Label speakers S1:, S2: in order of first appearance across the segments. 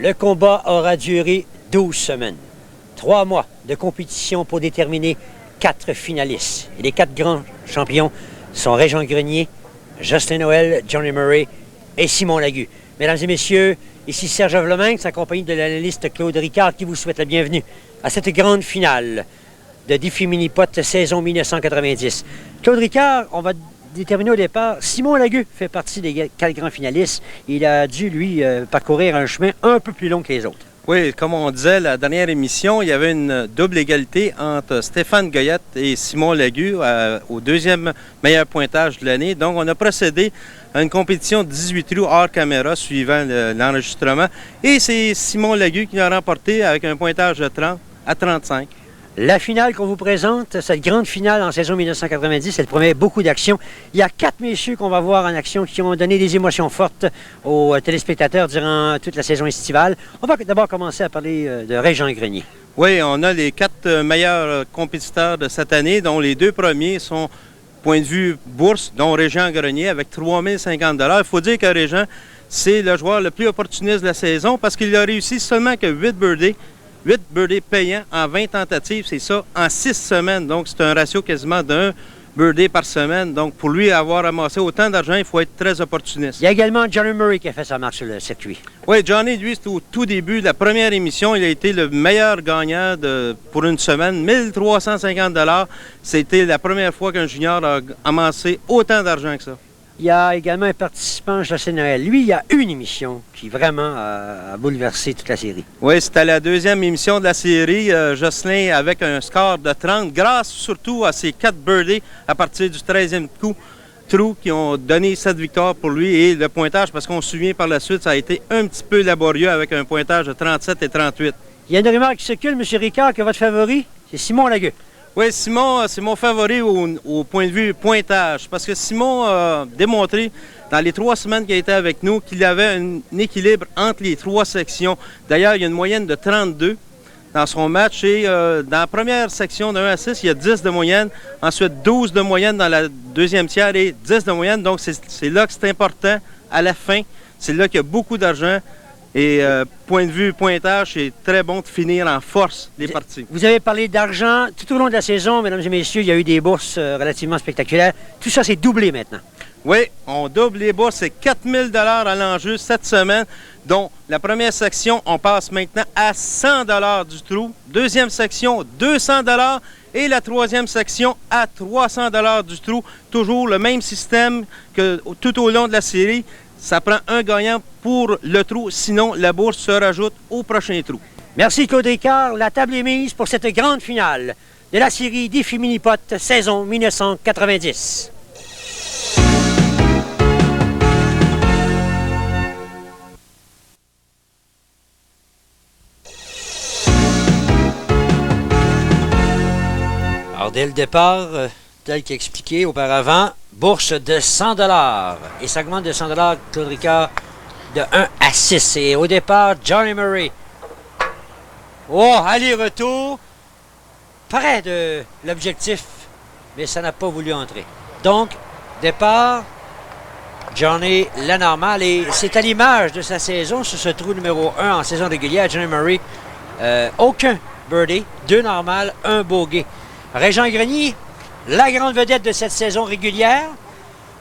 S1: Le combat aura duré 12 semaines. 3 mois de compétition pour déterminer 4 finalistes. Et les 4 grands champions sont Régent Grenier, Jocelyn Noël, Johnny Murray et Simon Lagu. Mesdames et messieurs, ici Serge Vleminx, accompagné de l'analyste Claude Ricard, qui vous souhaite la bienvenue à cette grande finale de Défi Mini-Pot saison 1990. Claude Ricard, on va déterminer au départ, Simon Lagu fait partie des 4 grands finalistes. Il a dû, lui, parcourir un chemin un peu plus long que les autres.
S2: Oui, comme on disait, la dernière émission, il y avait une double égalité entre Stéphane Goyette et Simon Lagu au deuxième meilleur pointage de l'année. Donc, on a procédé à une compétition de 18 trous hors caméra suivant l'enregistrement. Et c'est Simon Lagu qui l'a remporté avec un pointage de 30 à 35.
S1: La finale qu'on vous présente, cette grande finale en saison 1990, elle promet beaucoup d'action. Il y a 4 messieurs qu'on va voir en action qui ont donné des émotions fortes aux téléspectateurs durant toute la saison estivale. On va d'abord commencer à parler de Régent Grenier.
S2: Oui, on a les 4 meilleurs compétiteurs de cette année, dont les 2 premiers sont, point de vue bourse, dont Régent Grenier avec 3 050 $. Il faut dire que Régent, c'est le joueur le plus opportuniste de la saison parce qu'il a réussi seulement que 8 birdies payants en 20 tentatives, c'est ça, en 6 semaines. Donc, c'est un ratio quasiment d'un birdie par semaine. Donc, pour lui avoir ramassé autant d'argent, il faut être très opportuniste.
S1: Il y a également Johnny Murray qui a fait sa marque sur le circuit.
S2: Oui, Johnny, lui, c'est au tout début de la première émission. Il a été le meilleur gagnant pour une semaine, 1350 $. C'était la première fois qu'un junior a amassé autant d'argent que ça.
S1: Il y a également un participant, Jocelyn Noël. Lui, il y a une émission qui vraiment a bouleversé toute la série.
S2: Oui, c'était la deuxième émission de la série. Jocelyn avec un score de 30, grâce surtout à ses 4 birdies à partir du 13e trou qui ont donné cette victoire pour lui. Et le pointage, parce qu'on se souvient par la suite, ça a été un petit peu laborieux avec un pointage de 37 et 38.
S1: Il y a une rumeur qui circule, M. Ricard, que votre favori, c'est Simon Lagu.
S2: Oui, Simon, c'est mon favori au point de vue pointage, parce que Simon a démontré dans les 3 semaines qu'il a été avec nous qu'il avait un équilibre entre les 3 sections. D'ailleurs, il y a une moyenne de 32 dans son match et dans la première section de 1 à 6, il y a 10 de moyenne, ensuite 12 de moyenne dans la deuxième tiers et 10 de moyenne. Donc, c'est là que c'est important à la fin. C'est là qu'il y a beaucoup d'argent. Et point de vue pointage, c'est très bon de finir en force les parties.
S1: Vous avez parlé d'argent. Tout au long de la saison, mesdames et messieurs, il y a eu des bourses relativement spectaculaires. Tout ça, c'est doublé maintenant.
S2: Oui, on double les bourses. C'est 4 000 $ à l'enjeu cette semaine. Donc, la première section, on passe maintenant à 100 $ du trou. Deuxième section, 200 $. Et la troisième section, à 300 $ du trou. Toujours le même système que tout au long de la série. Ça prend un gagnant pour le trou, sinon la bourse se rajoute au prochain trou.
S1: Merci Claude Ricard. La table est mise pour cette grande finale de la série Défi Mini-Pot saison 1990. Alors dès le départ, tel qu'expliqué auparavant, bourse de 100 $ et ça augmente de 100 $, Claude Ricard, de 1 à 6. Et au départ, Johnny Murray. Oh, aller-retour, près de l'objectif, mais ça n'a pas voulu entrer. Donc, départ, Johnny, la normale, et c'est à l'image de sa saison sur ce trou numéro 1 en saison régulière, Johnny Murray, aucun birdie, 2 normales, 1 bogey. Régent Grenier, la grande vedette de cette saison régulière,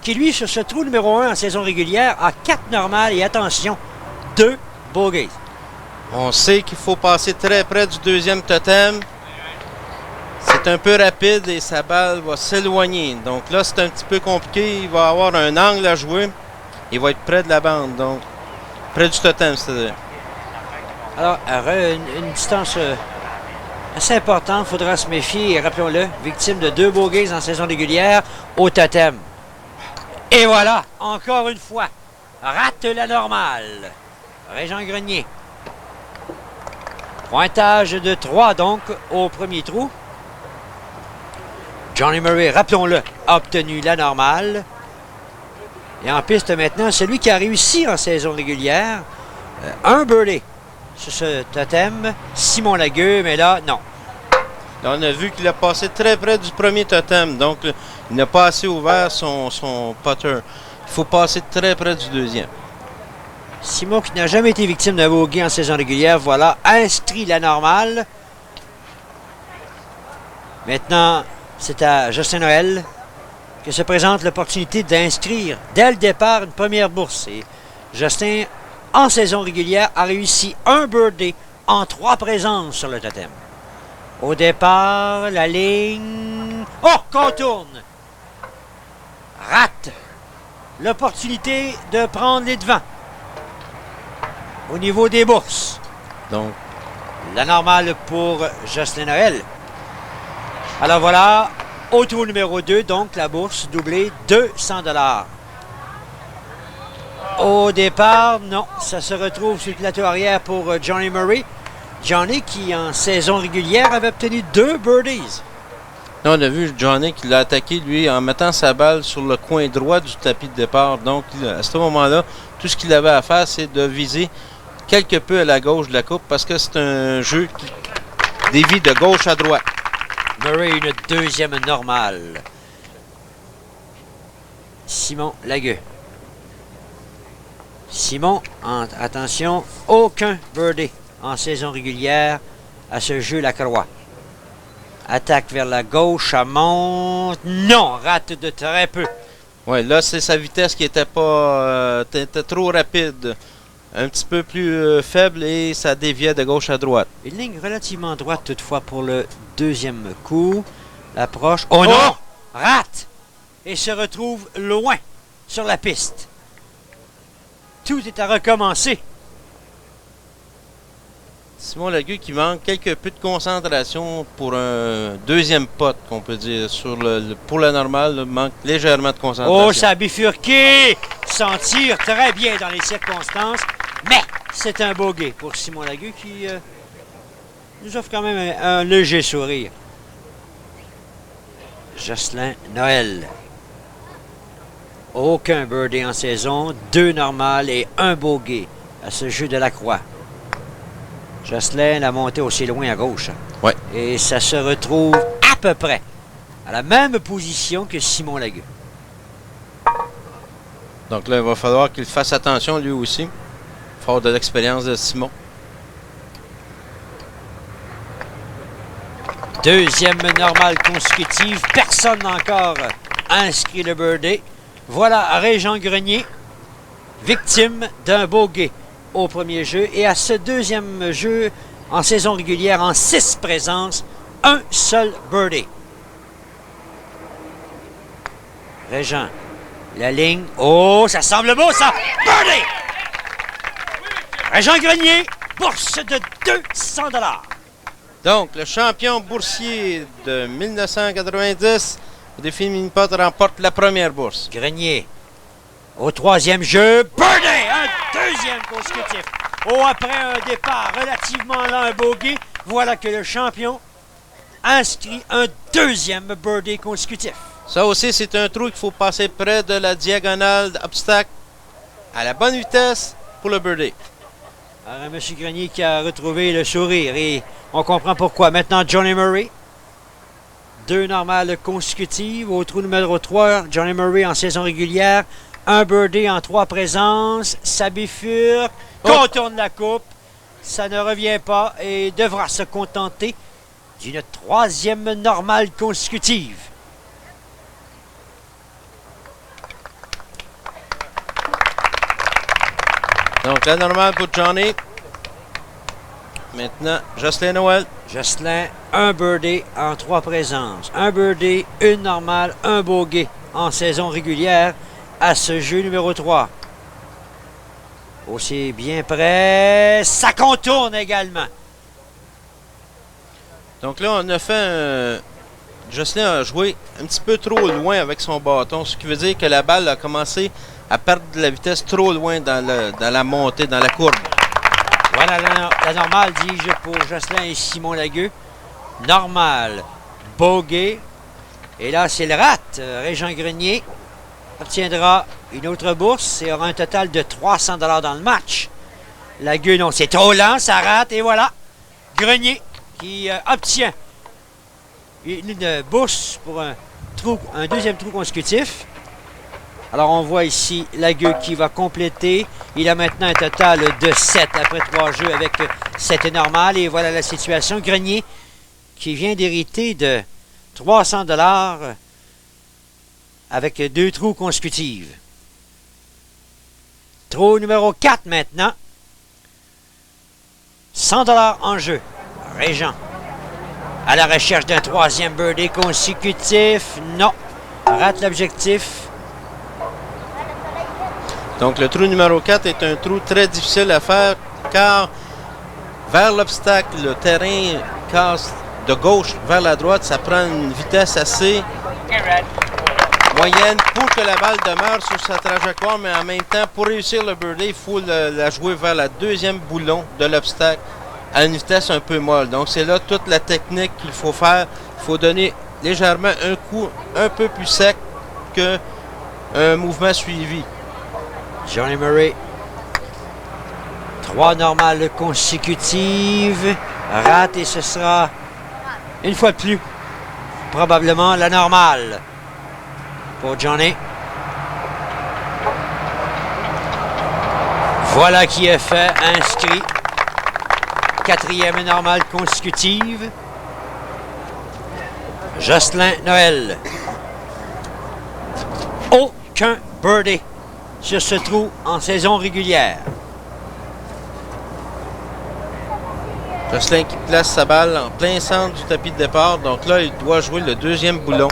S1: qui lui, sur ce trou numéro 1 en saison régulière, a 4 normales et attention, 2 bogeys.
S2: On sait qu'il faut passer très près du deuxième totem. C'est un peu rapide et sa balle va s'éloigner. Donc là, c'est un petit peu compliqué. Il va avoir un angle à jouer. Il va être près de la bande, donc près du totem, c'est-à-dire.
S1: Alors, une distance assez importante, il faudra se méfier, rappelons-le, victime de 2 bogeys en saison régulière au totem. Et voilà, encore une fois, rate la normale. Régent Grenier. Pointage de 3 donc au premier trou. Johnny Murray, rappelons-le, a obtenu la normale. Et en piste maintenant, celui qui a réussi en saison régulière, un birdie sur ce totem, Simon Lagu, mais là, non.
S2: Là, on a vu qu'il a passé très près du premier totem, donc il n'a pas assez ouvert son putter. Il faut passer très près du deuxième.
S1: Simon, qui n'a jamais été victime d'un bogey en saison régulière, voilà, inscrit la normale. Maintenant, c'est à Justin Noël que se présente l'opportunité d'inscrire dès le départ une première bourse. Et Justin, en saison régulière, a réussi un birdie en 3 présences sur le totem. Au départ, la ligne... Oh, contourne! Rate l'opportunité de prendre les devants au niveau des bourses.
S2: Donc,
S1: La normale pour Jocelyn Noël. Alors voilà, au trou numéro 2, donc la bourse doublée, 200 $. Au départ, non, ça se retrouve sur le plateau arrière pour Johnny Murray. Johnny qui, en saison régulière, avait obtenu 2 birdies.
S2: là, on a vu Johnny qui l'a attaqué, lui, en mettant sa balle sur le coin droit du tapis de départ. Donc, à ce moment-là, tout ce qu'il avait à faire, c'est de viser quelque peu à la gauche de la coupe parce que c'est un jeu qui dévie de gauche à droite.
S1: Murray, une deuxième normale. Simon Lagueux. Simon, attention, aucun birdie en saison régulière à ce jeu Lacroix. Attaque vers la gauche, ça monte. Non, rate de très peu.
S2: Oui, là, c'est sa vitesse qui était pas était trop rapide. Un petit peu plus faible et ça déviait de gauche à droite.
S1: Une ligne relativement droite toutefois pour le deuxième coup. L'approche. Oh non! Rate! Et se retrouve loin sur la piste. Tout est à recommencer.
S2: Simon Lagueux qui manque quelque peu de concentration pour un deuxième pot, qu'on peut dire. Pour la normale, il manque légèrement de concentration.
S1: Oh, ça a bifurqué! S'en tire très bien dans les circonstances. Mais c'est un bogey pour Simon Lagueux qui nous offre quand même un léger sourire. Jocelyn Noël. Aucun birdie en saison, 2 normales et 1 bogey à ce jeu de la croix. Jocelyn l'a monté aussi loin à gauche.
S2: Ouais.
S1: Et ça se retrouve à peu près à la même position que Simon Lagueux.
S2: Donc là, il va falloir qu'il fasse attention lui aussi, fort de l'expérience de Simon.
S1: Deuxième normale consécutive. Personne n'a encore inscrit le birdie. Voilà Régent Grenier, victime d'un bogey au premier jeu. Et à ce deuxième jeu, en saison régulière, en 6 présences, un seul birdie. Régent, la ligne. Oh, ça semble beau, ça! Birdie! Régent Grenier, bourse de 200 $.
S2: Donc, le champion boursier de 1990, défi mini-pot, remporte la première bourse.
S1: Grenier, au troisième jeu, birdie! Un deuxième consécutif. Oh, après un départ relativement lent, un bogey, voilà que le champion inscrit un deuxième birdie consécutif.
S2: Ça aussi, c'est un trou qu'il faut passer près de la diagonale d'obstacle à la bonne vitesse pour le birdie.
S1: Alors, M. Grenier qui a retrouvé le sourire et on comprend pourquoi. Maintenant, Johnny Murray. 2 normales consécutives. Au trou numéro 3, Johnny Murray en saison régulière. Un birdie en 3 présences. Ça bifurque. Contourne la coupe. Ça ne revient pas et devra se contenter d'une 3e normale consécutive.
S2: Donc, la normale pour Johnny. Maintenant, Jocelyn Noël.
S1: Jocelyn, un birdie en 3 présences. Un birdie, une normale, un bogey en saison régulière à ce jeu numéro 3. Aussi bien prêt. Ça contourne également.
S2: Donc là, on a fait Jocelyn a joué un petit peu trop loin avec son bâton, ce qui veut dire que la balle a commencé à perdre de la vitesse trop loin dans la montée, dans la courbe.
S1: Voilà la normale, dis-je, pour Jocelyn et Simon Lagueux. Normale, bogey. Et là, c'est le rat. Régent Grenier obtiendra une autre bourse et aura un total de 300 $ dans le match. Lagueux, non, c'est trop lent, ça rate. Et voilà, Grenier qui obtient une bourse pour un deuxième trou consécutif. Alors, on voit ici Lagueux qui va compléter. Il a maintenant un total de 7 après 3 jeux avec 7 normal. Et voilà la situation. Grenier qui vient d'hériter de 300 $ avec 2 trous consécutives. Trou numéro 4 maintenant. 100 $ en jeu. Régent. À la recherche d'un 3e birdie consécutif. Non. Rate l'objectif.
S2: Donc le trou numéro 4 est un trou très difficile à faire car vers l'obstacle, le terrain casse de gauche vers la droite. Ça prend une vitesse assez moyenne pour que la balle demeure sur sa trajectoire, mais en même temps, pour réussir le birdie, il faut la jouer vers la 2e boulon de l'obstacle à une vitesse un peu molle. Donc c'est là toute la technique qu'il faut faire. Il faut donner légèrement un coup un peu plus sec qu'un mouvement suivi.
S1: Johnny Murray. 3 normales consécutives. Rate et ce sera, une fois de plus, probablement la normale pour Johnny. Voilà qui est fait, inscrit. 4e normale consécutive. Jocelyn Noël. Aucun birdie sur ce trou en saison régulière.
S2: Jocelyn qui place sa balle en plein centre du tapis de départ. Donc là, il doit jouer le 2e boulon.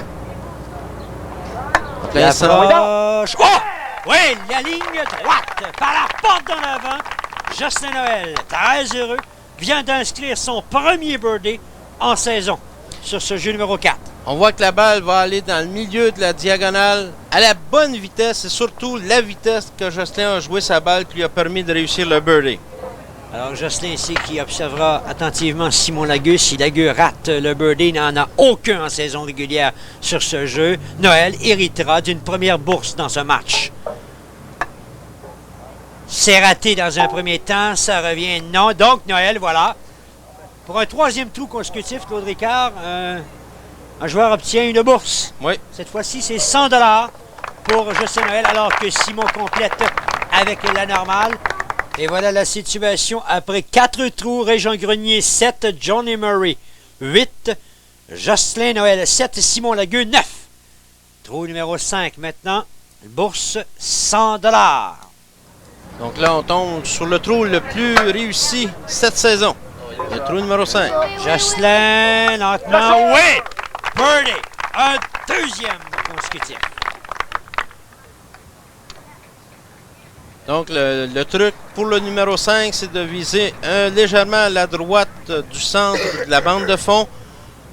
S2: En plein centre.
S1: Oh! Oui, la ligne droite par la porte d'en avant. Jocelyn Noël, très heureux, vient d'inscrire son premier birdie en saison sur ce jeu numéro 4.
S2: On voit que la balle va aller dans le milieu de la diagonale à la bonne vitesse et surtout la vitesse que Jocelyn a joué sa balle qui lui a permis de réussir le birdie.
S1: Alors Jocelyn ici qui observera attentivement Simon Lagueux. Si Lagueux rate le birdie, il n'en a aucun en saison régulière sur ce jeu. Noël héritera d'une première bourse dans ce match. C'est raté dans un premier temps, ça revient non. Donc Noël, voilà. Pour un 3e trou consécutif, Claude Ricard, un joueur obtient une bourse.
S2: Oui.
S1: Cette fois-ci, c'est 100 $ pour Jocelyn Noël, alors que Simon complète avec la normale. Et voilà la situation après 4 trous. Régent Grenier, 7. Johnny Murray, 8. Jocelyn Noël, 7. Simon Lagueux, 9. Trou numéro 5 maintenant. Bourse, 100 $.
S2: Donc là, on tombe sur le trou le plus réussi cette saison. Le trou numéro 5.
S1: Jocelyn, lentement. Oui! Birdie! Un 2e consécutif.
S2: Donc le truc pour le numéro 5, c'est de viser légèrement à la droite du centre de la bande de fond,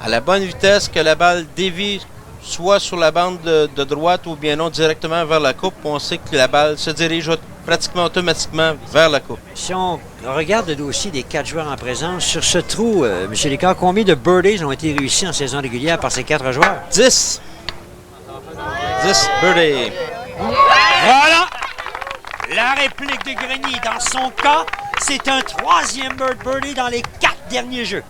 S2: à la bonne vitesse, que la balle dévie soit sur la bande de droite ou bien non directement vers la coupe. On sait que la balle se dirige pratiquement automatiquement vers la coupe.
S1: Si on regarde le dossier des 4 joueurs en présence, sur ce trou, M. Lécart, combien de birdies ont été réussis en saison régulière par ces 4 joueurs?
S2: 10. 10 birdies.
S1: Voilà! La réplique de Grenier, dans son cas, c'est un 3e birdie dans les 4 derniers jeux.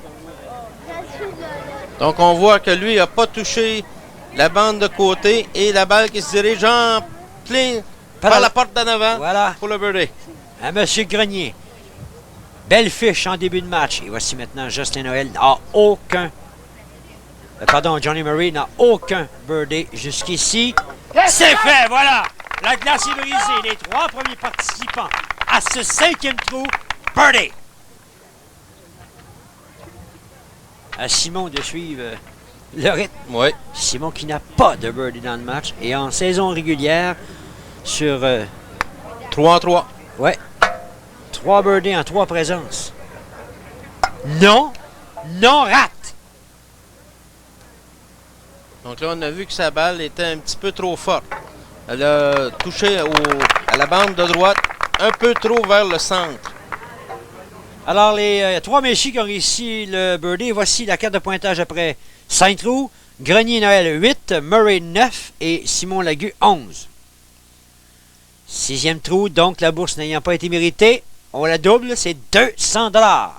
S2: Donc on voit que lui n'a pas touché la bande de côté et la balle qui se dirige en plein par la porte d'en avant,
S1: voilà,
S2: pour le birdie.
S1: À M. Grenier. Belle fiche en début de match. Et voici maintenant Jocelyn Noël n'a aucun... Johnny Murray n'a aucun birdie jusqu'ici. C'est fait, voilà! La glace est brisée. Les 3 premiers participants à ce 5e trou, birdie. À Simon de suivre le rythme.
S2: Oui.
S1: Simon qui n'a pas de birdie dans le match. Et en saison régulière, sur...
S2: 3 en 3.
S1: Ouais. 3 birdies en 3 présences. Non. Non rate.
S2: Donc là, on a vu que sa balle était un petit peu trop forte. Elle a touché à la bande de droite, un peu trop vers le centre.
S1: Alors, les 3 messieurs qui ont réussi le birdie, voici la carte de pointage après 5 trous. Grenier Noël 8, Murray 9 et Simon Lagueux 11. 6e trou, donc la bourse n'ayant pas été méritée, on la double, c'est 200 $.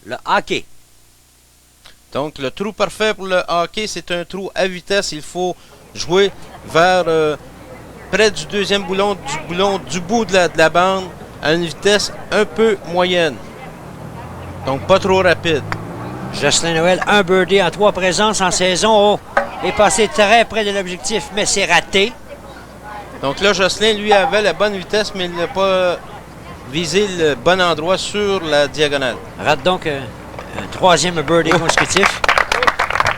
S1: Le hockey.
S2: Donc, le trou parfait pour le hockey, c'est un trou à vitesse. Il faut jouer vers près du deuxième boulon, du bout de la bande, à une vitesse un peu moyenne. Donc pas trop rapide.
S1: Jocelyn Noël, un birdie en 3 présences en saison. Est passé très près de l'objectif, mais c'est raté.
S2: Donc là, Jocelyn, lui, avait la bonne vitesse, mais il n'a pas visé le bon endroit sur la diagonale.
S1: Rate donc un 3e birdie consécutif.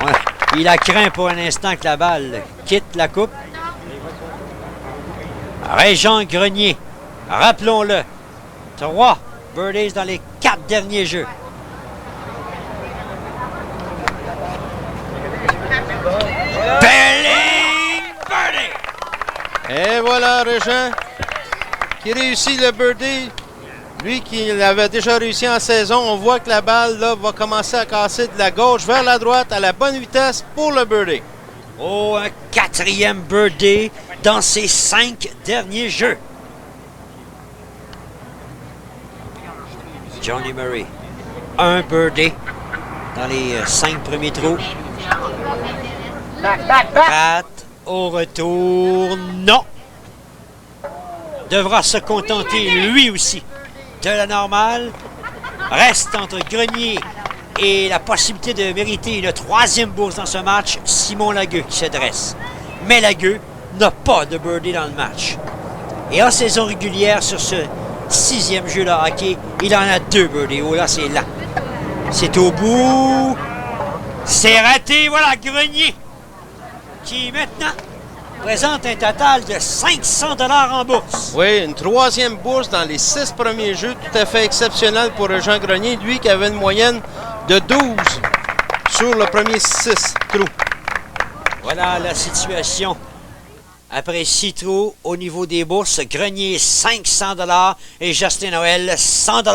S1: Ouais. Il a craint pour un instant que la balle quitte la coupe. Régent Grenier, rappelons-le, 3 birdies dans les 4 derniers jeux. Belling birdie!
S2: Et voilà, Régent, qui réussit le birdie. Lui qui l'avait déjà réussi en saison, on voit que la balle là, va commencer à casser de la gauche vers la droite à la bonne vitesse pour le birdie.
S1: Oh, un 4e birdie dans ses 5 derniers jeux. Johnny Murray, un birdie dans les 5 premiers trous. Pat au retour, non. Devra se contenter lui aussi de la normale. Reste entre Grenier et la possibilité de mériter une 3e bourse dans ce match, Simon Lagueux qui se dresse. Mais Lagueux n'a pas de birdie dans le match. Et en saison régulière, sur ce 6e jeu de hockey, il en a 2 birdies. Oh là, c'est là. C'est au bout. C'est raté. Voilà, Grenier qui maintenant présente un total de 500 $ en bourse.
S2: Oui, une 3e bourse dans les 6 premiers jeux, tout à fait exceptionnel pour Jean Grenier, lui qui avait une moyenne de 12 sur le premier 6 trous.
S1: Voilà la situation. Après 6 trous au niveau des bourses, Grenier 500 $ et Jocelyn Noël 100 $.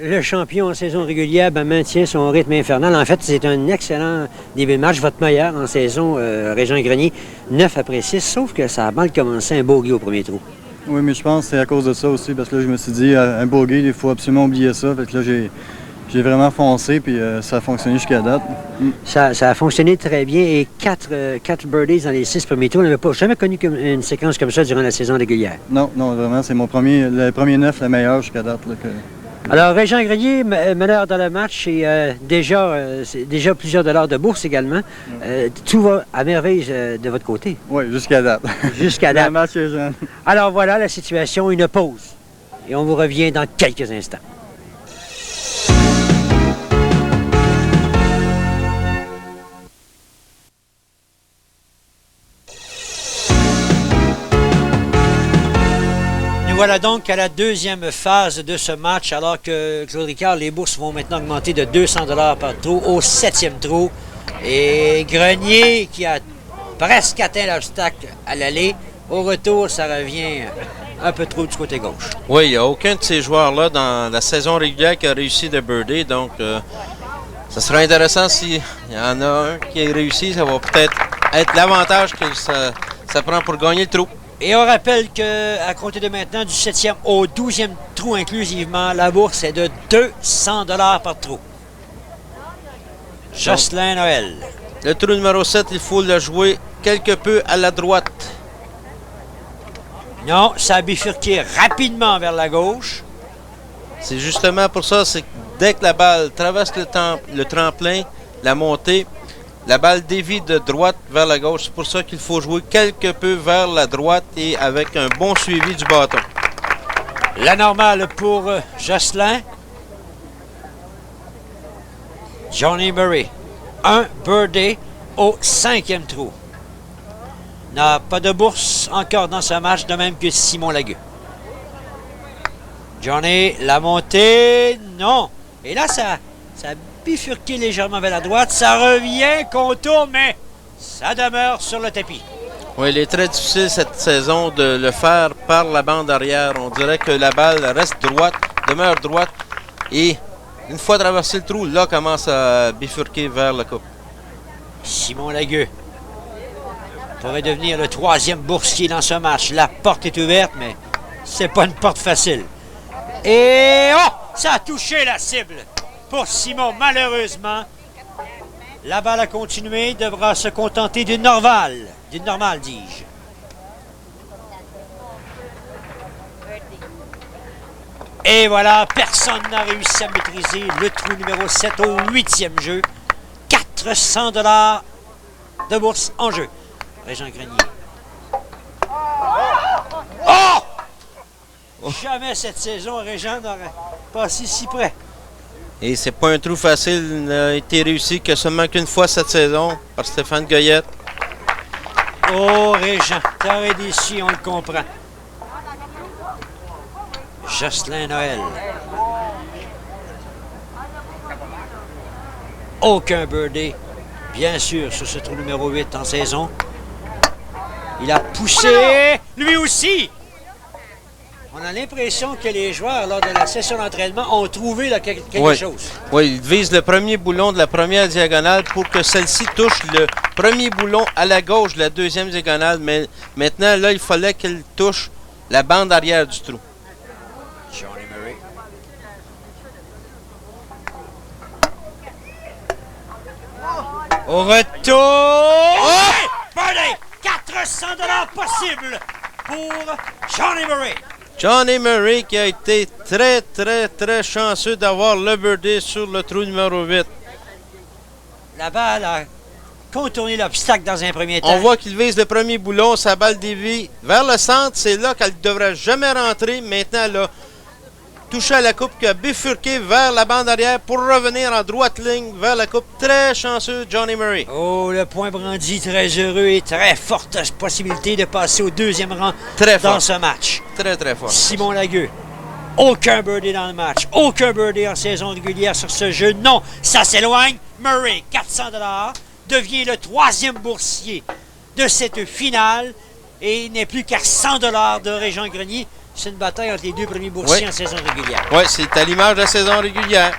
S1: Le champion en saison régulière maintient son rythme infernal. En fait, c'est un excellent début de match. Votre meilleur en saison, Régent Grenier, 9 après 6, sauf que ça a mal commencé un bogey au premier trou.
S3: Oui, mais je pense que c'est à cause de ça aussi, parce que là, je me suis dit, un bogey, il faut absolument oublier ça. Fait que là, j'ai vraiment foncé, puis ça a fonctionné jusqu'à date.
S1: Ça a fonctionné très bien et 4 birdies dans les 6 premiers tours. On n'avait pas jamais connu une séquence comme ça durant la saison régulière.
S3: Non, vraiment, c'est le premier 9, le meilleur jusqu'à date. Là,
S1: Alors, Régent Grenier, meneur dans le match et déjà plusieurs dollars de bourse également. Tout va à merveille de votre côté.
S3: Oui, jusqu'à date.
S1: Jusqu'à date.
S3: Le match est jeune.
S1: Alors voilà la situation, une pause. Et on vous revient dans quelques instants. Voilà donc à la 2e phase de ce match, alors que Claude Ricard, les bourses vont maintenant augmenter de 200 $ par trou au 7e trou. Et Grenier, qui a presque atteint l'obstacle à l'aller, au retour, ça revient un peu trop du côté gauche.
S2: Oui, il n'y a aucun de ces joueurs-là dans la saison régulière qui a réussi de birdie, donc ça sera intéressant s'il y en a un qui a réussi, ça va peut-être être l'avantage que ça prend pour gagner le trou.
S1: Et on rappelle qu'à compter de maintenant, du 7e au 12e trou inclusivement, la bourse est de 200 $ par trou. Jocelyn Noël.
S2: Le trou numéro 7, il faut le jouer quelque peu à la droite.
S1: Non, ça a bifurqué rapidement vers la gauche.
S2: C'est justement pour ça, c'est que dès que la balle traverse le tremplin, la montée, la balle dévie de droite vers la gauche. C'est pour ça qu'il faut jouer quelque peu vers la droite et avec un bon suivi du bâton.
S1: La normale pour Jocelyn. Johnny Murray. Un birdie au 5e trou. N'a pas de bourse encore dans ce match, de même que Simon Lagueux. Johnny, la montée, non. Et là, ça a bifurqué légèrement vers la droite. Ça revient, contourne, mais ça demeure sur le tapis.
S2: Oui, il est très difficile cette saison de le faire par la bande arrière. On dirait que la balle reste droite, demeure droite. Et une fois traversé le trou, là, commence à bifurquer vers la coupe.
S1: Simon Lagueux pourrait devenir le 3e boursier dans ce match. La porte est ouverte, mais c'est pas une porte facile. Et oh! Ça a touché la cible pour Simon, malheureusement. La balle a continué, devra se contenter d'une normale. d'une normale, dis-je. Et voilà, personne n'a réussi à maîtriser le trou numéro 7 au 8e jeu. 400 $ de bourse en jeu. Régent Grenier. Oh! Jamais cette saison, Régent n'aurait passé si près.
S2: Et c'est pas un trou facile. Il n'a été réussi que seulement qu'une fois cette saison par Stéphane Goyette.
S1: Oh, Régent, t'aurais déçu, on le comprend. Jocelyn Noël. Aucun birdie, bien sûr, sur ce trou numéro 8 en saison. Il a poussé, lui aussi. On a l'impression que les joueurs, lors de la session d'entraînement, ont trouvé là, quelque chose.
S2: Oui, il vise le premier boulon de la première diagonale pour que celle-ci touche le premier boulon à la gauche de la deuxième diagonale. Mais maintenant, là, il fallait qu'elle touche la bande arrière du trou.
S1: Johnny Murray. Au retour! Oh! Birdie! 400 $ possible pour Johnny Murray.
S2: Johnny Murray qui a été très chanceux d'avoir le birdie sur le trou numéro 8.
S1: La balle a contourné l'obstacle dans un premier temps.
S2: On voit qu'il vise le premier boulon, sa balle dévie vers le centre. C'est là qu'elle ne devrait jamais rentrer. Maintenant, elle a touché à la coupe qui a bifurqué vers la bande arrière pour revenir en droite ligne vers la coupe. Très chanceux, Johnny Murray.
S1: Oh, le point brandi, très heureux et très forte possibilité de passer au deuxième rang dans ce match.
S2: Très fort.
S1: Simon Lagueux. Aucun birdie dans le match. Aucun birdie en saison régulière sur ce jeu. Non, ça s'éloigne. Murray, 400 $, devient le troisième boursier de cette finale et il n'est plus qu'à 100 $ de Régent Grenier. C'est une bataille entre les deux premiers boursiers en saison régulière.
S2: Oui, c'est à l'image de la saison régulière.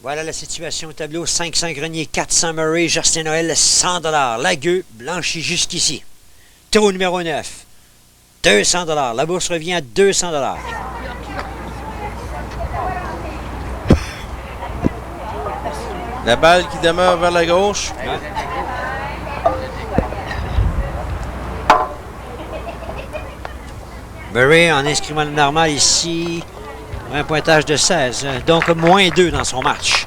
S1: Voilà la situation au tableau. 500 Grenier, 400 Murray, Jocelyn Noël, 100 $. Lagueux blanchi jusqu'ici. Trou numéro 9, 200 $. La bourse revient à 200 $.
S2: La balle qui demeure vers la gauche.
S1: Ouais. Murray en inscrivant le normal ici, un pointage de 16, donc moins 2 dans son match.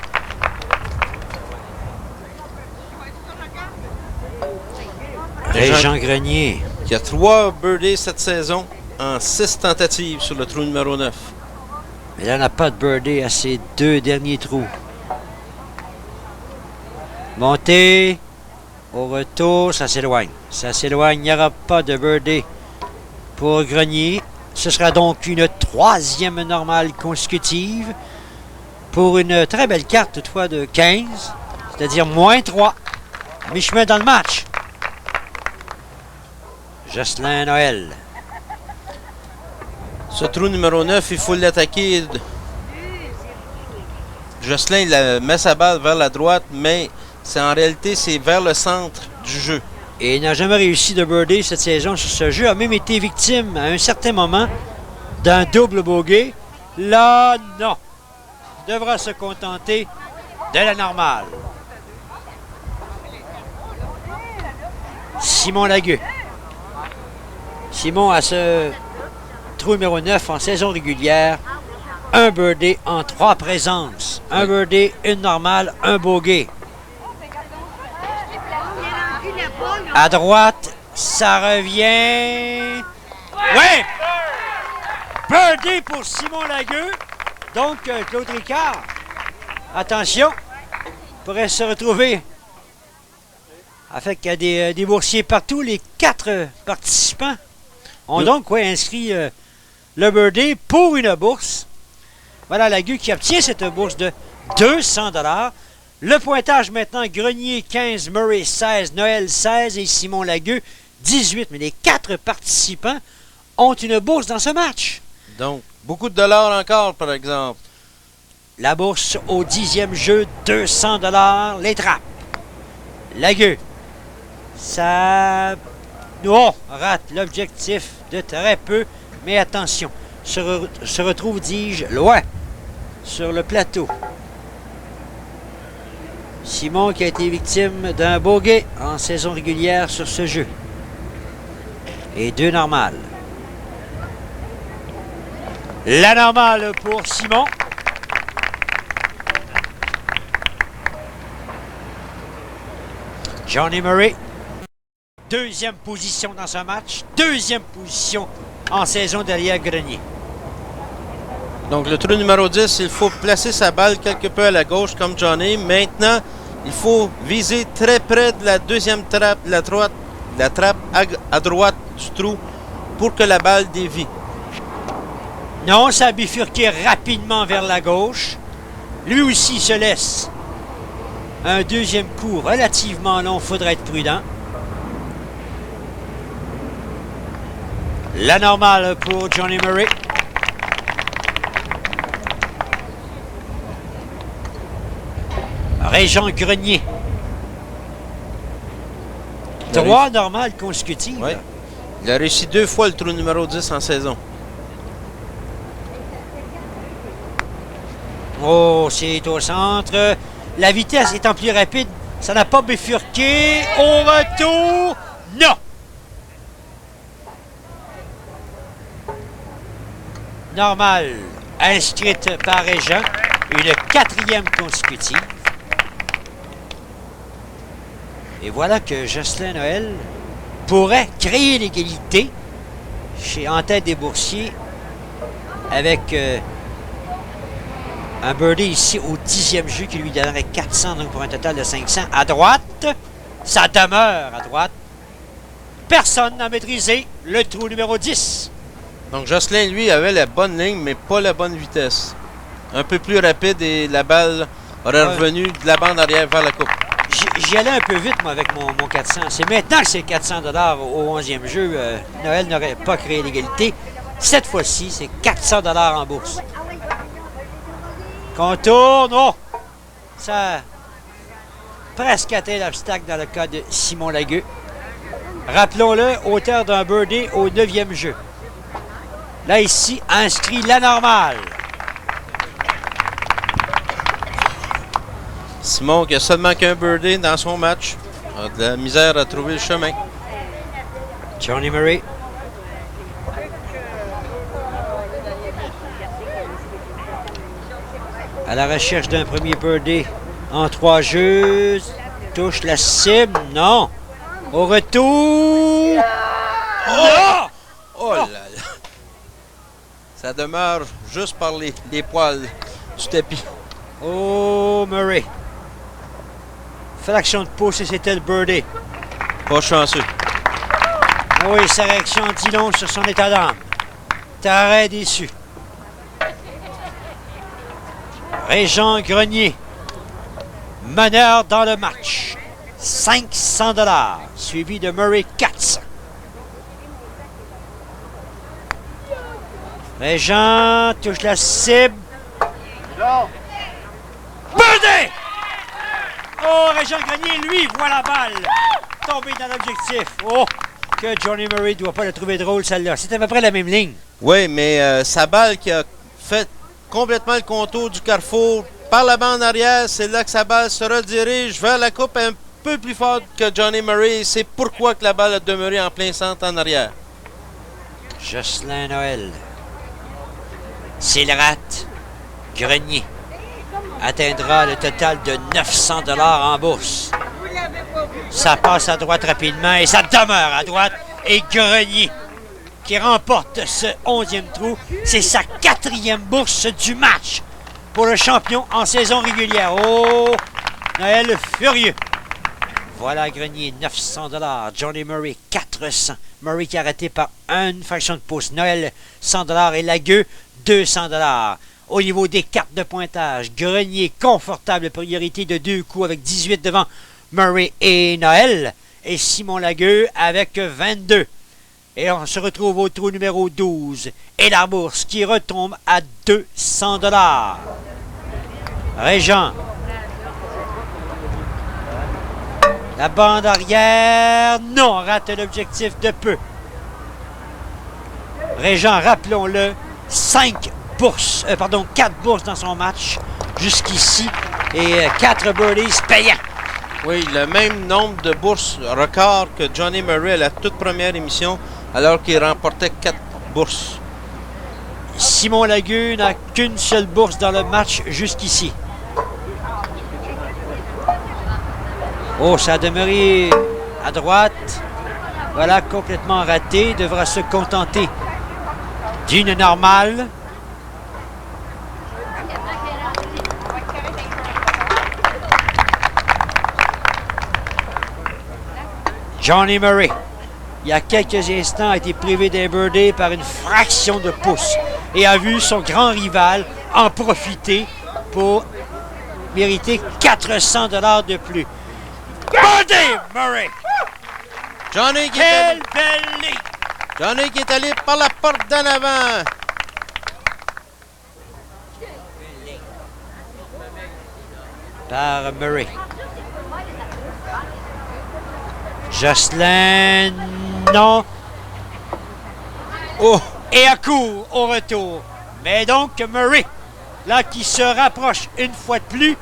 S1: Régent Grenier.
S2: Qui a 3 birdies cette saison en 6 tentatives sur le trou numéro 9.
S1: Mais là, on n'a pas de birdie à ces deux derniers trous. Montée. Au retour, ça s'éloigne. Ça s'éloigne. Il n'y aura pas de birdie pour Grenier. Ce sera donc une troisième normale consécutive pour une très belle carte toutefois de 15, c'est-à-dire moins 3. À mi-chemin dans le match. Jocelyn Noël.
S2: Ce trou numéro 9, il faut l'attaquer. Jocelyn il met sa balle vers la droite, mais en réalité, c'est vers le centre du jeu.
S1: Et il n'a jamais réussi de birdie cette saison sur ce jeu. A même été victime à un certain moment d'un double bogey. Là, non. Il devra se contenter de la normale. Simon Lagueux. Simon, à ce trou numéro 9 en saison régulière, un birdie en 3 présences. Un birdie, une normale, un bogey. À droite, ça revient. Ouais! Birdie pour Simon Lagueux. Donc, Claude Ricard, attention, pourrait se retrouver avec des boursiers partout. Les 4 participants ont donc inscrit le birdie pour une bourse. Voilà Lagueux qui obtient cette bourse de 200 $. Le pointage maintenant, Grenier 15, Murray 16, Noël 16 et Simon Lagueux 18. Mais les 4 participants ont une bourse dans ce match.
S2: Donc, beaucoup de dollars encore, par exemple.
S1: La bourse au 10e jeu, 200 $. Les trappes. Lagueux. Ça... Oh, rate l'objectif de très peu. Mais attention, se retrouve, dis-je, loin sur le plateau. Simon qui a été victime d'un bogey en saison régulière sur ce jeu. Et 2 normales. La normale pour Simon. Johnny Murray. Deuxième position dans ce match. Deuxième position en saison derrière Grenier.
S2: Donc le trou numéro 10, il faut placer sa balle quelque peu à la gauche comme Johnny. Maintenant, il faut viser très près de la deuxième trappe, la trappe à droite du trou pour que la balle dévie.
S1: Non, ça a bifurqué rapidement vers la gauche. Lui aussi se laisse un deuxième coup relativement long. Il faudra être prudent. La normale pour Johnny Murray. Régent Grenier. 3 normales consécutives.
S2: Oui. Il a réussi 2 fois le trou numéro 10 en saison.
S1: Oh, c'est au centre. La vitesse étant plus rapide, ça n'a pas bifurqué. Au retour, non. Normale, inscrite par Régent. Une 4e consécutive. Et voilà que Jocelyn Noël pourrait créer l'égalité en tête des boursiers avec un birdie ici au 10e jeu qui lui donnerait 400, donc pour un total de 500. À droite, ça demeure à droite. Personne n'a maîtrisé le trou numéro 10.
S2: Donc Jocelyn, lui, avait la bonne ligne, mais pas la bonne vitesse. Un peu plus rapide et la balle aurait revenu de la bande arrière vers la coupe.
S1: J'y allais un peu vite, moi, avec mon 400. C'est maintenant que c'est 400 $ au 11e jeu. Noël n'aurait pas créé l'égalité. Cette fois-ci, c'est 400 $ en bourse. Contourne. Oh! Ça a presque atteint l'obstacle dans le cas de Simon Lagueux. Rappelons-le, auteur d'un birdie au 9e jeu. Là, ici, inscrit la normale.
S2: Simon qui a seulement qu'un birdie dans son match. A de la misère à trouver le chemin.
S1: Johnny Murray. À la recherche d'un premier birdie en 3 jeux. Touche la cible. Non. Au retour.
S2: Oh! Oh là là! Ça demeure juste par les poils du tapis.
S1: Oh, Murray. Fraction de pouce et c'était le birdie.
S2: Pas chanceux.
S1: Oui, sa réaction dit long sur son état d'âme. Très déçu. Régent Grenier, meneur dans le match. 500 $, suivi de Murray 400. Régent touche la cible. Birdie! Oh, Régent Grenier, lui, voit la balle tomber dans l'objectif. Oh, que Johnny Murray ne doit pas le trouver drôle, celle-là. C'est à peu près la même ligne.
S2: Oui, mais sa balle qui a fait complètement le contour du carrefour par la bande arrière, c'est là que sa balle se redirige vers la coupe un peu plus forte que Johnny Murray. C'est pourquoi que la balle a demeuré en plein centre en arrière.
S1: Jocelyn Noël. S'il rate, Grenier atteindra le total de 900 $ en bourse. Ça passe à droite rapidement et ça demeure à droite. Et Grenier qui remporte ce 11e trou, c'est sa 4e bourse du match pour le champion en saison régulière. Oh, Noël furieux. Voilà Grenier, 900 $. Johnny Murray, 400. Murray qui a arrêté par une fraction de pouce. Noël, 100 $ et Lagueux, 200 $. Au niveau des cartes de pointage, Grenier, confortable priorité de 2 coups avec 18 devant Murray et Noël. Et Simon Lagueux avec 22. Et on se retrouve au trou numéro 12. Et la bourse qui retombe à 200 $. Régent. La bande arrière, non, rate l'objectif de peu. Régent, rappelons-le, 4 bourses dans son match jusqu'ici. et 4 birdies payants.
S2: Oui, le même nombre de bourses record que Johnny Murray à la toute première émission, alors qu'il remportait 4 bourses.
S1: Simon Lagueux n'a qu'une seule bourse dans le match jusqu'ici. Oh, ça a demeuré à droite. Voilà, complètement raté. Il devra se contenter d'une normale. Johnny Murray, il y a quelques instants, a été privé d'un birdie par une fraction de pouce et a vu son grand rival en profiter pour mériter 400 $ de plus. Birdie Murray!
S2: Johnny qui,
S1: Quelle belle ligne!
S2: Johnny qui est allé par la porte d'en avant.
S1: Par Murray. Jocelyn, non. Oh, et à coup au retour. Mais donc Murray, là qui se rapproche une fois de plus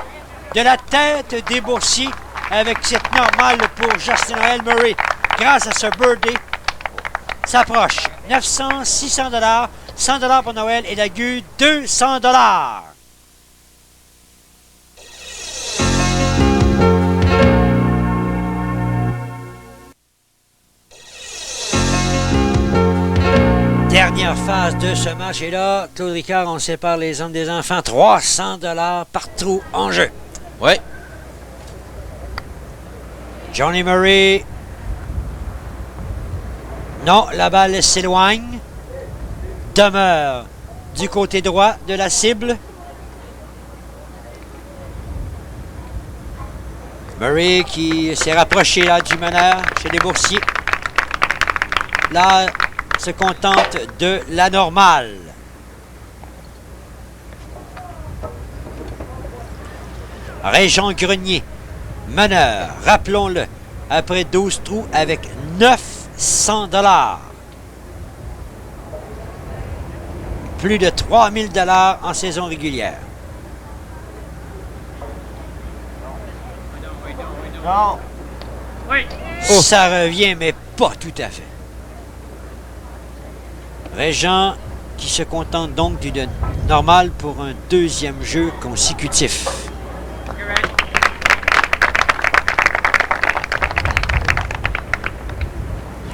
S1: de la tête des boursiers avec cette normale pour Justin Noël. Murray, grâce à ce birdie, s'approche. 900, 600 $, 100 $ pour Noël et Lagueux, 200 $. Dernière phase de ce match et là, Claude Ricard, on sépare les hommes des enfants. 300 $ par trou en jeu.
S2: Oui.
S1: Johnny Murray. Non, la balle s'éloigne. Demeure du côté droit de la cible. Murray qui s'est rapproché là du meneur chez les boursiers. Là, se contente de la normale. Régent Grenier, meneur, rappelons-le, après 12 trous avec 900 $. Plus de 3000 $ en saison régulière.
S2: Non.
S4: Oui.
S1: Ça revient, mais pas tout à fait. Régent qui se contente donc d'une normale pour un deuxième jeu consécutif.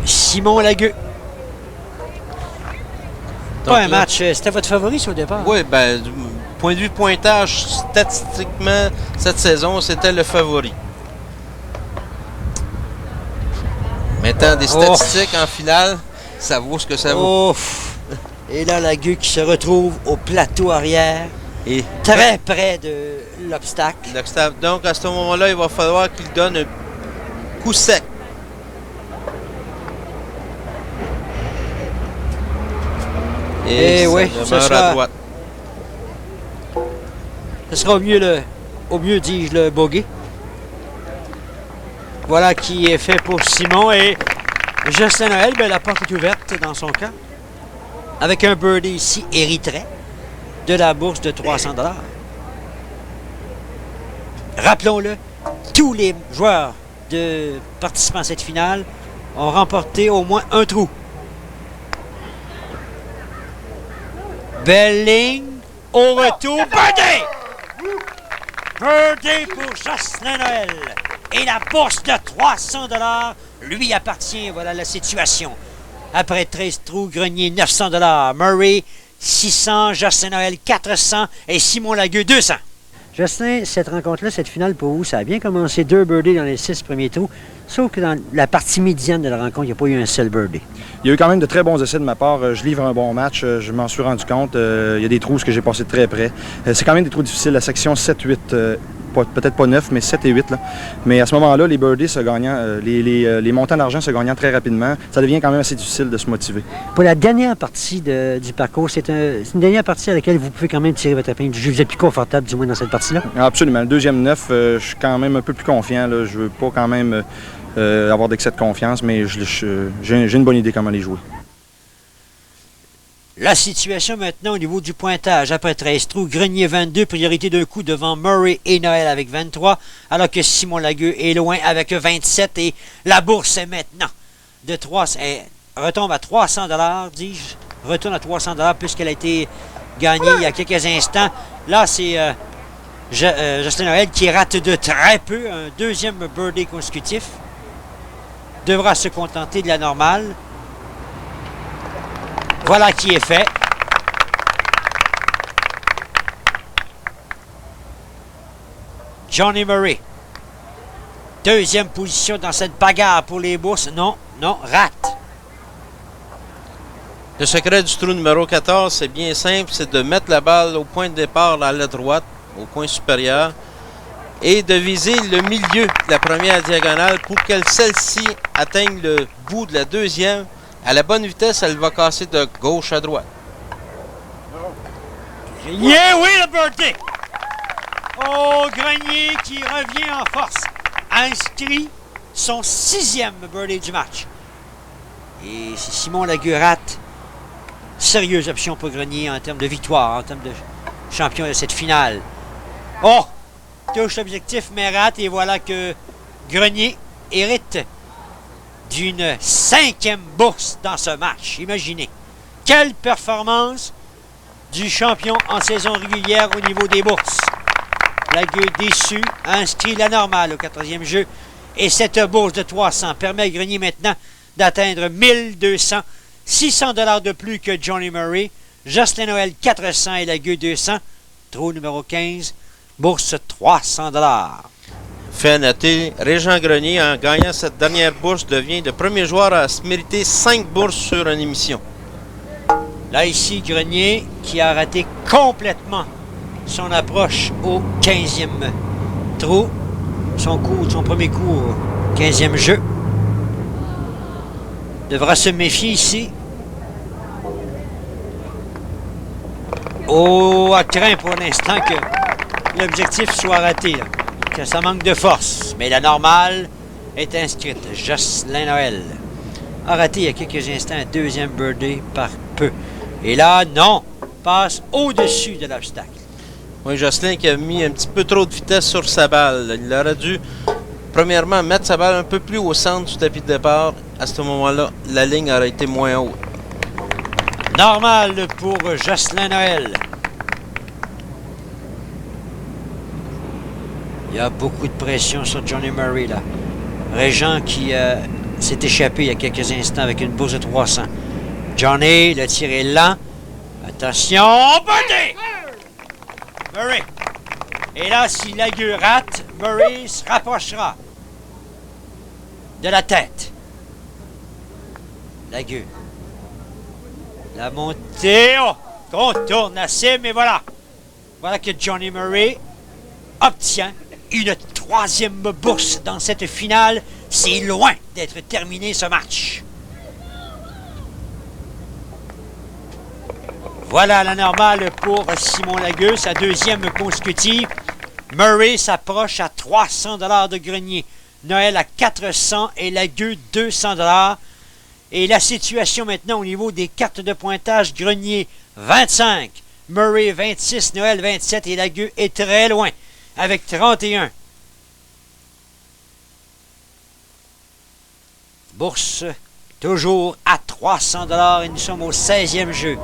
S1: Simon Lagueux. Pas un match, c'était votre favori au départ?
S2: Oui, ben, du point de vue pointage, statistiquement, cette saison, c'était le favori. Mettant des statistiques en finale, ça vaut ce que ça vaut.
S1: Ouf. Et là, Lagueux qui se retrouve au plateau arrière,
S2: Et
S1: très près de l'obstacle.
S2: donc, à ce moment-là, il va falloir qu'il donne un coup sec.
S1: Et oui,
S2: ça demeure à droite.
S1: Ce sera au mieux, dis-je, le bogey. Voilà qui est fait pour Simon. Et Justin Noël, ben, la porte est ouverte dans son cas. Avec un birdie ici, hériterait de la bourse de 300 $. Rappelons-le, tous les joueurs de participants à cette finale ont remporté au moins un trou. Belle ligne, au retour, birdie! Birdie pour Jocelyn Noël. Et la bourse de 300 $ lui appartient. Voilà la situation. Après 13 trous, Grenier 900 $, Murray 600, Jocelyn Noël 400 et Simon Lagueux 200. Jocelyn, cette rencontre-là, cette finale pour vous, ça a bien commencé. 2 birdies dans les 6 premiers trous. Sauf que dans la partie médiane de la rencontre, il n'y a pas eu un seul birdie.
S5: Il y a eu quand même de très bons essais de ma part. Je livre un bon match, je m'en suis rendu compte. Il y a des trous que j'ai passés de très près. C'est quand même des trous difficiles. La section 7-8, peut-être pas 9, mais 7 et 8. Là. Mais à ce moment-là, les birdies se gagnant, les montants d'argent se gagnant très rapidement, ça devient quand même assez difficile de se motiver.
S1: Pour la dernière partie du parcours, c'est une dernière partie à laquelle vous pouvez quand même tirer votre épingle du jeu. Vous êtes plus confortable, du moins, dans cette partie-là?
S5: Absolument. Le deuxième 9, je suis quand même un peu plus confiant. Là. Je veux pas quand même avoir d'excès de confiance, mais j'ai une bonne idée comment les jouer.
S1: La situation maintenant au niveau du pointage. Après 13 trous, Grenier 22, priorité d'un coup devant Murray et Noël avec 23, alors que Simon Lagueux est loin avec 27 et la bourse est maintenant de 300, retombe à 300 $, dis-je. Retourne à 300 $ puisqu'elle a été gagnée il y a quelques instants. Là, c'est Justin Noël qui rate de très peu un deuxième birdie consécutif. Devra se contenter de la normale. Voilà qui est fait. Johnny Murray. Deuxième position dans cette bagarre pour les bourses. Non, rate.
S2: Le secret du trou numéro 14, c'est bien simple, c'est de mettre la balle au point de départ à la droite, au coin supérieur, et de viser le milieu de la première diagonale pour que celle-ci atteigne le bout de la deuxième. À la bonne vitesse, elle va casser de gauche à droite.
S1: Yeah, oui, le birdie! Oh, Grenier qui revient en force. Inscrit son 6e birdie du match. Et si Simon Lagueux rate, sérieuse option pour Grenier en termes de victoire, en termes de champion de cette finale. Oh! Touche l'objectif, mais rate, et voilà que Grenier hérite d'une 5e bourse dans ce match. Imaginez. Quelle performance du champion en saison régulière au niveau des bourses. Lagueux déçu, inscrit la normale au 4e jeu. Et cette bourse de 300 permet à Grenier maintenant d'atteindre 1200, 600 $ de plus que Johnny Murray. Justin Noël 400 et Lagueux 200. Trou numéro 15, bourse 300 $.
S2: Fait à noter, Régent Grenier, en gagnant cette dernière bourse, devient le premier joueur à se mériter 5 bourses sur une émission.
S1: Là, ici, Grenier qui a raté complètement son approche au 15e trou. Son premier coup au 15e jeu. Devra se méfier ici. Oh, à craint pour l'instant que l'objectif soit raté, là. Que ça manque de force. Mais la normale est inscrite. Jocelyn Noël a raté il y a quelques instants un deuxième birdie par peu. Et là, non, passe au-dessus de l'obstacle.
S2: Oui, Jocelyn qui a mis un petit peu trop de vitesse sur sa balle. Il aurait dû, premièrement, mettre sa balle un peu plus au centre du tapis de départ. À ce moment-là, la ligne aurait été moins haute.
S1: Normal pour Jocelyn Noël. Il y a beaucoup de pression sur Johnny Murray, là. Régent qui s'est échappé il y a quelques instants avec une bourse de 300. Johnny, le tir est lent. Attention, birdie! Murray. Et là, si Lagueux rate, Murray se rapprochera de la tête. Lagueux. La montée. Oh! Contourne la cible, et voilà. Voilà que Johnny Murray obtient une 3e bourse dans cette finale. C'est loin d'être terminé ce match. Voilà la normale pour Simon Lagueux, sa 2e consécutive. Murray s'approche à 300 $ de Grenier. Noël à 400 et Lagueux 200 $. Et la situation maintenant au niveau des cartes de pointage, Grenier 25, Murray 26, Noël 27 et Lagueux est très loin avec 31. Bourse toujours à 300 $ et nous sommes au 16e jeu.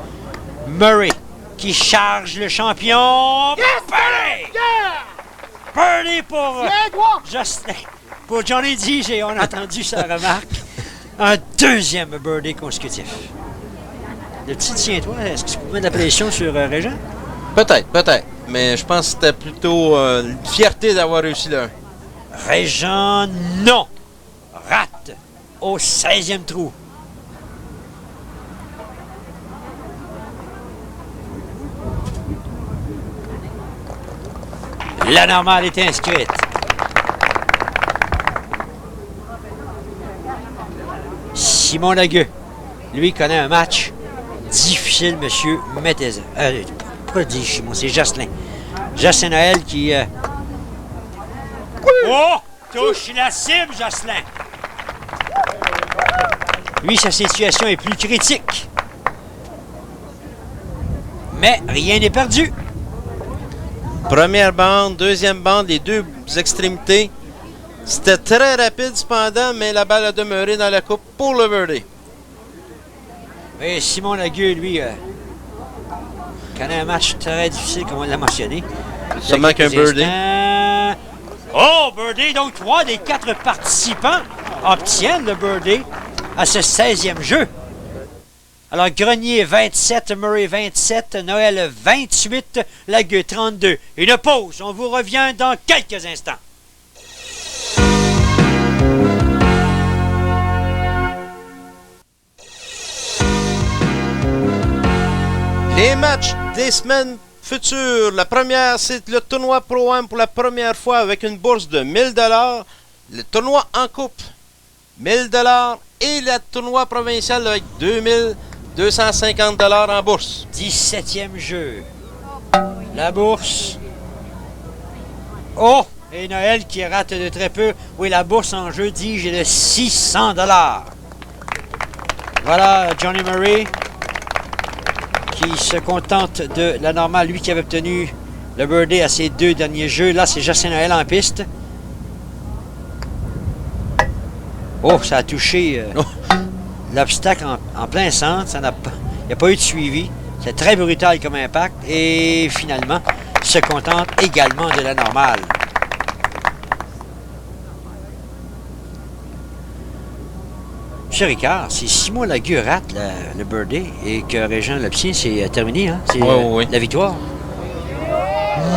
S1: Murray qui charge le champion. Birdie! Birdie pour Justin. Pour Johnny D, on a entendu sa remarque. Un 2e birdie consécutif. Le petit tiens-toi, est-ce que tu peux mettre de la pression sur Régent?
S2: Peut-être. Mais je pense que c'était plutôt une fierté d'avoir réussi là.
S1: Régent, non. Rate au 16e trou. La normale est inscrite. Simon Lagueux, lui, connaît un match difficile, monsieur Mettez. Pourquoi dis Simon? C'est Jocelyn. Jocelyn Noël qui... Oh! Touche la cible, Jocelyn. Lui, sa situation est plus critique. Mais rien n'est perdu.
S2: Première bande, deuxième bande, les deux extrémités. C'était très rapide cependant, mais la balle a demeuré dans la coupe pour le birdie.
S1: Et Simon Lagueux, lui, connaît un match très difficile, comme on l'a mentionné.
S2: Seulement qu'un birdie.
S1: Oh, birdie! Donc, 3 des 4 participants obtiennent le birdie à ce 16e jeu. Alors, Grenier 27, Murray 27, Noël 28, Lagueux 32. Une pause. On vous revient dans quelques instants.
S2: Les matchs des semaines futures. La première, c'est le tournoi Pro-Am pour la première fois avec une bourse de 1000 $. Le tournoi en coupe, 1000 $. Et le tournoi provincial avec 2250 $ en bourse.
S1: 17e jeu. La bourse. Oh! Et Noël qui rate de très peu. Oui, la bourse en jeu, dis-je, est de 600 $. Voilà Johnny Murray qui se contente de la normale, lui qui avait obtenu le birdie à ses 2 derniers jeux. Là, c'est Justin Noël en piste. Oh, ça a touché l'obstacle en plein centre. Il n'y a pas eu de suivi. C'est très brutal comme impact. Et finalement, se contente également de la normale. M. Ricard, si Simon Lagueux rate le birdie et que Régent l'obtient, c'est terminé, hein? C'est la victoire.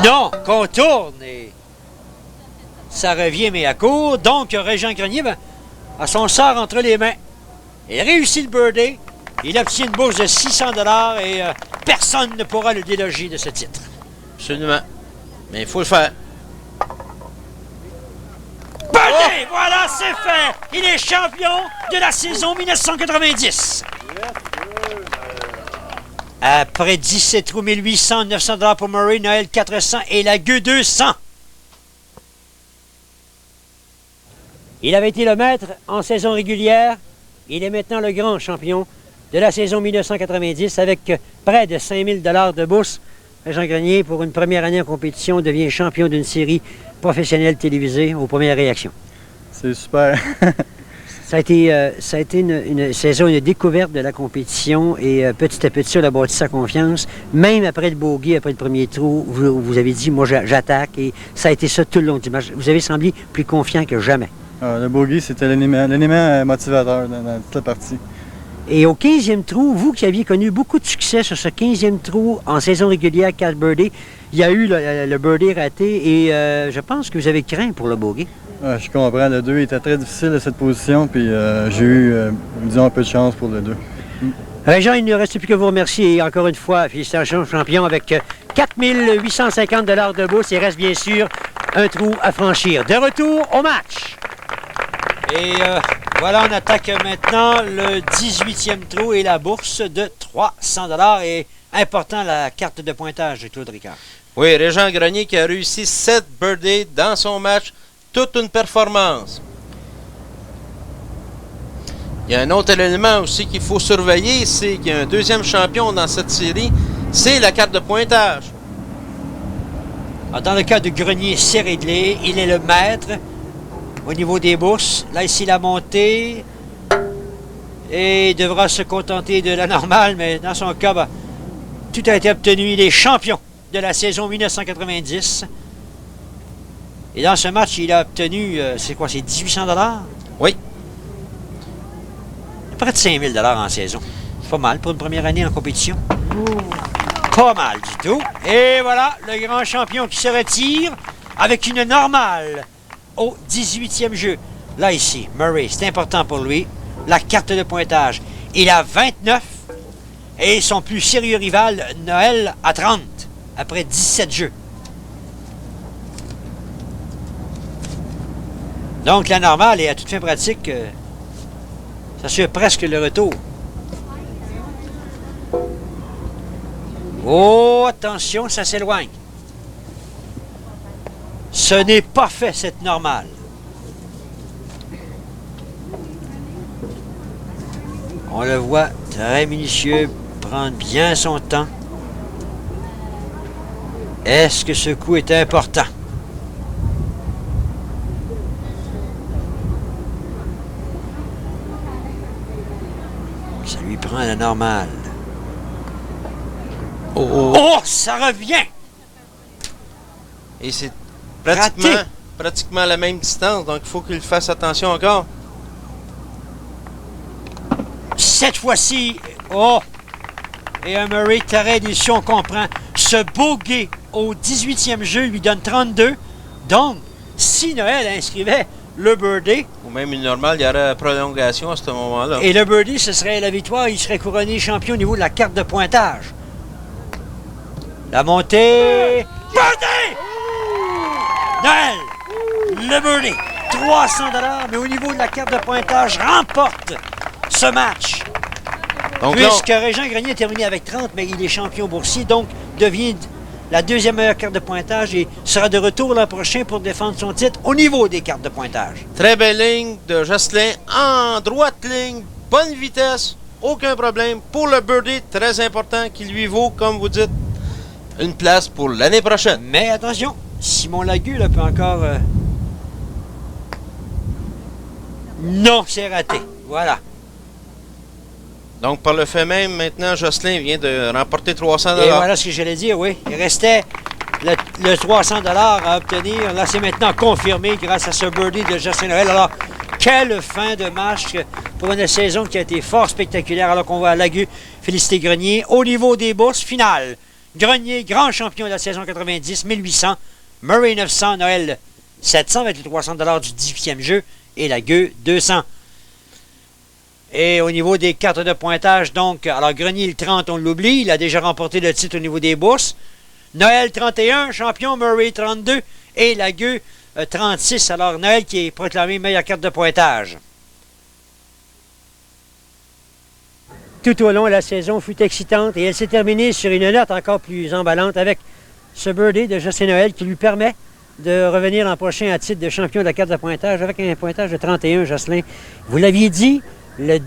S1: Non! Contourne et ça revient, mais à court. Donc, Régent Grenier a son sort entre les mains. Il réussit le birdie. Il obtient une bourse de 600 $ et personne ne pourra le déloger de ce titre.
S2: Absolument. Mais il faut le faire.
S1: Birdie! Voilà, c'est fait! Il est champion de la saison 1990. Après 17 trous, 1800, 900 $ pour Murray, Noël 400 et Lagueux 200. Il avait été le maître en saison régulière. Il est maintenant le grand champion de la saison 1990 avec près de 5000 $ de bourse. Jean Grenier, pour une première année en compétition, devient champion d'une série professionnelle télévisée aux premières réactions.
S3: C'est super.
S1: Ça a été une saison, une découverte de la compétition et petit à petit, on a bâti sa confiance. Même après le bogey, après le premier trou, vous avez dit, moi j'attaque et ça a été ça tout le long du match. Vous avez semblé plus confiant que jamais.
S3: Le bogey, c'était l'élément motivateur dans toute la partie.
S1: Et au 15e trou, vous qui aviez connu beaucoup de succès sur ce 15e trou en saison régulière, 4 birdies, il y a eu le birdie raté et je pense que vous avez craint pour le bogey.
S3: Je comprends, le 2 était très difficile à cette position, puis j'ai eu, disons, un peu de chance pour le 2.
S1: Régent, il ne reste plus que vous remercier et encore une fois, félicitations champion avec 4 850 $ de bourse. Il reste bien sûr un trou à franchir. De retour au match. Et voilà, on attaque maintenant le 18e trou et la bourse de 300 $. Et important, la carte de pointage de Claude Ricard.
S2: Oui, Régent Grenier qui a réussi 7 birdies dans son match. Toute une performance. Il y a un autre élément aussi qu'il faut surveiller, c'est qu'il y a un deuxième champion dans cette série, c'est la carte de pointage.
S1: Dans le cas de Grenier, c'est réglé. Il est le maître au niveau des bourses. Là, ici, la montée. Et il devra se contenter de la normale, mais dans son cas, tout a été obtenu. Il est champion de la saison 1990. Et dans ce match, il a obtenu, c'est quoi, c'est 1800 $?
S2: Oui.
S1: Près de 5000 $ en saison. C'est pas mal pour une première année en compétition. Pas mal du tout. Et voilà, le grand champion qui se retire avec une normale au 18e jeu. Là, ici, Murray, c'est important pour lui. La carte de pointage. Il a 29 et son plus sérieux rival, Noël, a 30 après 17 jeux. Donc, la normale est à toute fin pratique, ça assure presque le retour. Oh, attention, ça s'éloigne. Ce n'est pas fait, cette normale. On le voit très minutieux, prendre bien son temps. Est-ce que ce coup est important? Ça lui prend la normale. Oh, ça revient!
S2: Et c'est
S1: Raté.
S2: pratiquement la même distance, donc il faut qu'il fasse attention encore.
S1: Cette fois-ci, oh! Et un Murray très déçu, on comprend. Ce bogey au 18e jeu lui donne 32. Donc, si Noël inscrivait le birdie,
S2: Ou même une normale, il y aurait prolongation à ce moment-là.
S1: et le birdie, ce serait la victoire, il serait couronné champion au niveau de la carte de pointage. La montée. Birdie! Noël, le birdie, 300 $, mais au niveau de la carte de pointage, remporte ce match.
S2: Donc là,
S1: Puisque Régent Grenier a terminé avec 30, mais il est champion boursier, donc devient la deuxième meilleure carte de pointage et sera de retour l'an prochain pour défendre son titre au niveau des cartes de pointage.
S2: très belle ligne de Jocelyn, en droite ligne, bonne vitesse, aucun problème. Pour le birdie, très important, qui lui vaut, comme vous dites, une place pour l'année prochaine.
S1: Mais attention, Simon Lagu là, peut encore... Non, c'est raté. Voilà.
S2: Donc, par le fait même, maintenant, Jocelyn vient de remporter 300
S1: Et voilà ce que j'allais dire, oui. Il restait le 300 $ à obtenir. Là, c'est maintenant confirmé grâce à ce birdie de Justin Noël. Alors, quelle fin de match pour une saison qui a été fort spectaculaire alors qu'on voit à Lagu féliciter Grenier. Au niveau des bourses finales, Grenier, grand champion de la saison 90, 1800. Murray 900, Noël 700 avec les 300 $ du 18e jeu. Et Lagu 200. Et au niveau des cartes de pointage, donc, alors Grenier le 30, on l'oublie, il a déjà remporté le titre au niveau des bourses. Noël 31, champion, Murray 32 et Lagu 36. Alors Noël qui est proclamé meilleure carte de pointage. Tout au long, la saison fut excitante et elle s'est terminée sur une note encore plus emballante avec ce birdie de Justin Noël qui lui permet de revenir l'an prochain à titre de champion de la carte de pointage avec un pointage de 31, Jocelyn. Vous l'aviez dit, la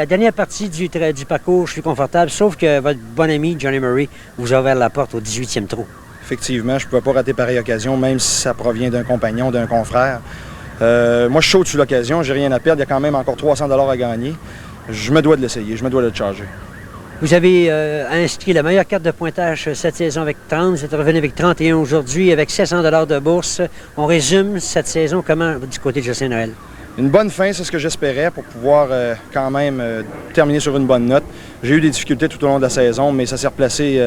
S1: dernière partie du parcours, je suis confortable, sauf que votre bon ami Johnny Murray vous a ouvert la porte au 18e trou.
S5: Effectivement, je ne pouvais pas rater pareille occasion, même si ça provient d'un compagnon, d'un confrère. Moi, je saute sur l'occasion, j'ai rien à perdre, il y a quand même encore 300 $ à gagner. Je me dois de l'essayer, je me dois de le charger.
S1: Vous avez inscrit la meilleure carte de pointage cette saison avec 30, vous êtes revenu avec 31 aujourd'hui, avec 700 $ de bourse. On résume cette saison comment du côté de Justin Noël?
S5: Une bonne fin, c'est ce que j'espérais pour pouvoir quand même terminer sur une bonne note. J'ai eu des difficultés tout au long de la saison, mais ça s'est replacé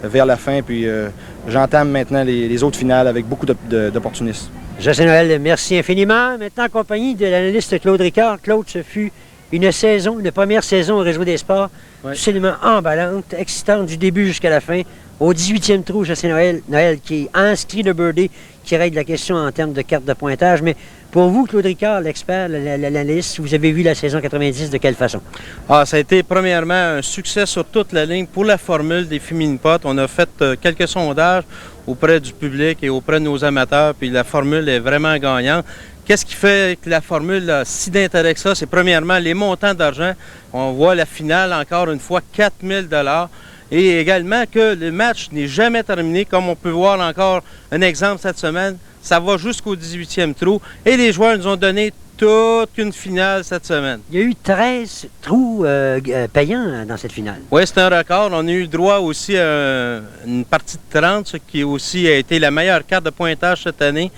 S5: vers la fin, puis j'entame maintenant les autres finales avec beaucoup d'opportunistes.
S1: Justin Noël, merci infiniment. Maintenant, en compagnie de l'analyste Claude Ricard. Claude, ce fut une première saison au Réseau des sports, absolument emballante, excitante du début jusqu'à la fin. Au 18e trou, Justin Noël qui inscrit le birdie, qui règle la question en termes de carte de pointage. Mais pour vous, Claude Ricard, l'expert, l'analyste, vous avez vu la saison 90 de quelle façon?
S2: Ça a été premièrement un succès sur toute la ligne pour la formule des Féminine Pot. On a fait quelques sondages auprès du public et auprès de nos amateurs, puis la formule est vraiment gagnante. Qu'est-ce qui fait que la formule a si d'intérêt que ça? C'est premièrement les montants d'argent. On voit la finale, encore une fois, 4 000 $. Et également que le match n'est jamais terminé, comme on peut voir encore un exemple cette semaine. Ça va jusqu'au 18e trou. Et les joueurs nous ont donné toute une finale cette semaine.
S1: Il y a eu 13 trous payants dans cette finale.
S2: Oui, c'est un record. On a eu le droit aussi à une partie de 30, ce qui aussi a été la meilleure carte de pointage cette année.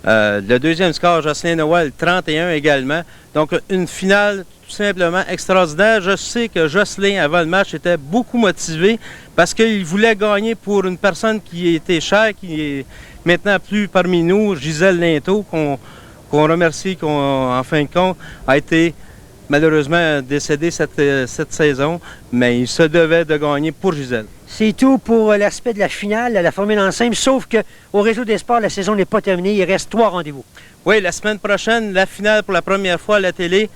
S2: Le deuxième score, Jocelyn Noël, 31 également. Donc, une finale tout simplement extraordinaire. Je sais que Jocelyn, avant le match, était beaucoup motivé parce qu'il voulait gagner pour une personne qui était chère, qui est maintenant plus parmi nous, Gisèle Linteau, qu'on remercie, en fin de compte, a été malheureusement décédé cette saison, mais il se devait de gagner pour Gisèle.
S1: C'est tout pour l'aspect de la finale, la formule en simple, sauf qu'au Réseau des sports, la saison n'est pas terminée, il reste 3 rendez-vous.
S2: Oui, la semaine prochaine, la finale pour la première fois à la télé,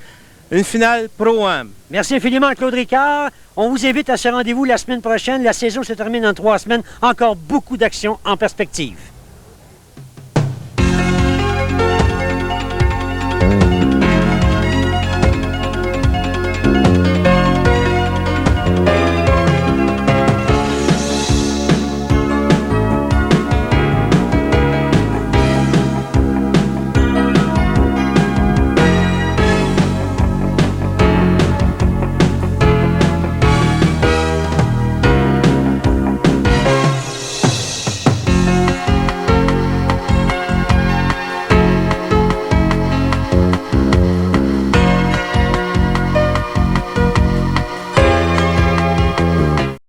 S2: une finale Pro-Am.
S1: Merci infiniment, Claude Ricard. On vous invite à ce rendez-vous la semaine prochaine. La saison se termine en 3 semaines. Encore beaucoup d'actions en perspective.